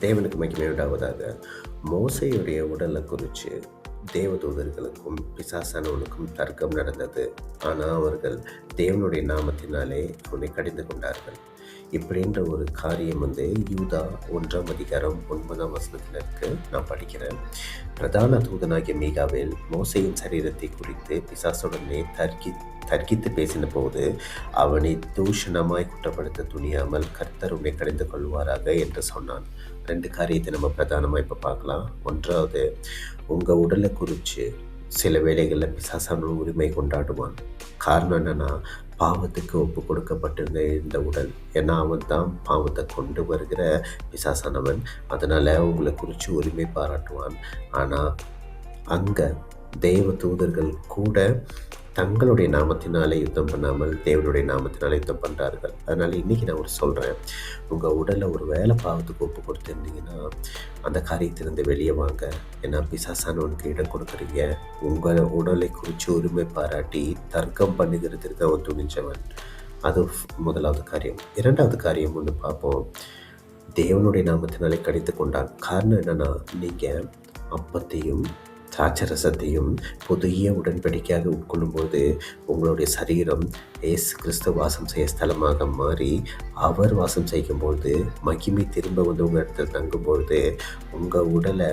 தேவனுக்கு மகிமை உண்டாவதாக. மோசேயுடைய உடலை குறித்து தேவதூதர்களுக்கும் பிசாசானவனுக்கும் தர்க்கம் நடந்தது. ஆனால் அவர்கள் தேவனுடைய நாமத்தினாலே அவனை கடிந்து கொண்டார்கள். இப்படின்ற ஒரு காரியம் யூதா 1 அதிகாரம் 9 இருக்கு. நான் படிக்கிறேன். பிரதான தூதனாகிய மீகாவேல் மோசேயின் சரீரத்தை குறித்து பிசாசுடனே தர்க்கித்து பேசின போது அவனை தூஷணமாய் குற்றப்படுத்த துணியாமல் கர்த்தர் உன்னை கடிந்து கொள்வாராக என்று சொன்னான். 2 காரியத்தை நம்ம பிரதானமாக இப்போ பார்க்கலாம். ஒன்றாவது, உங்கள் உடலை குறித்து சில வேளைகளில் பிசாசான உரிமை கொண்டாடுவான். காரணம் என்னென்னா, பாவத்துக்கு ஒப்பு கொடுக்கப்பட்டிருந்த இந்த உடல். ஏன்னா அவன் தான் பாவத்தை கொண்டு வருகிற பிசாசானவன். அதனால் உங்களை குறித்து உரிமை பாராட்டுவான். ஆனால் அங்கே தேவ தூதர்கள் கூட தங்களுடைய நாமத்தினாலே யுத்தம் பண்ணாமல் தேவனுடைய நாமத்தினாலே யுத்தம் பண்ணுறார்கள். அதனால் இன்றைக்கி நான் சொல்கிறேன், உங்கள் உடலை ஒரு வேலை பாவத்துக்கு ஒப்பு கொடுத்துருந்தீங்கன்னா அந்த காரியத்திலிருந்து வெளியே வாங்க. ஏன்னா பிசாசானவனுக்கு இடம் கொடுக்குறீங்க. உங்கள் உடலை குறித்து உரிமை பாராட்டி தர்க்கம் பண்ணுகிறதுக்கு அவன் துணிஞ்சவன். அது முதலாவது காரியம். 2வது காரியம் ஒன்று பார்ப்போம். தேவனுடைய நாமத்தினாலே கடித்து கொண்டான். காரணம் என்னென்னா, நீங்கள் அப்பத்தையும் திராட்சரசத்தையும் புதிய உடன்படிக்கையாக உட்கொள்ளும்போது உங்களுடைய சரீரம் இயேசு கிறிஸ்து வாசம் செய்ய ஸ்தலமாக மாறி அவர் வாசம் செய்யும்போது மகிமை திரும்ப உங்கள் இடத்துல தங்கும்பொழுது உங்கள் உடலை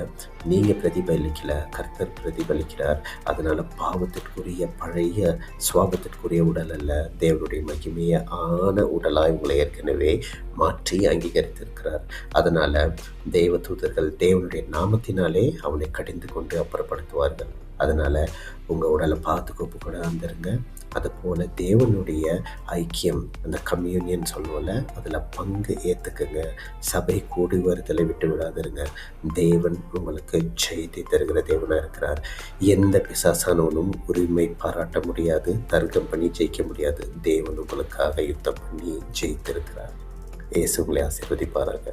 நீங்கள் பிரதிபலிக்கல, கர்த்தர் பிரதிபலிக்கிறார். அதனால் பாவத்திற்குரிய பழைய சுவாபத்திற்குரிய உடல் அல்ல, தேவனுடைய மகிமையை ஆன உடலாய் உங்களை ஏற்கனவே மாற்றி அங்கீகரித்திருக்கிறார். அதனால் தேவ தூதர்கள் தேவனுடைய நாமத்தினாலே அவனை கடிந்து கொண்டு அப்புறப்படுத்துவார்கள். அதனால் உங்கள் உடலை பார்த்து ஒப்பு கூட வந்துருங்க. அதுபோல் தேவனுடைய ஐக்கியம், அந்த கம்யூனியன் சொல்லுவோம்ல, அதில் பங்கு ஏற்றுக்குங்க. சபை கூடி வருதலை விட்டு விடாதிருங்க. தேவன் உங்களுக்கு ஜெயத்தை தருகிற தேவனாக இருக்கிறார். எந்த பிசாசானவனும் உரிமை பாராட்ட முடியாது, தர்க்கம் பண்ணி ஜெயிக்க முடியாது. தேவன் உங்களுக்காக யுத்தம் பண்ணி ஜெயித்திருக்கிறார். இயேசு உங்களை ஆசீர்வதிப்பாராக.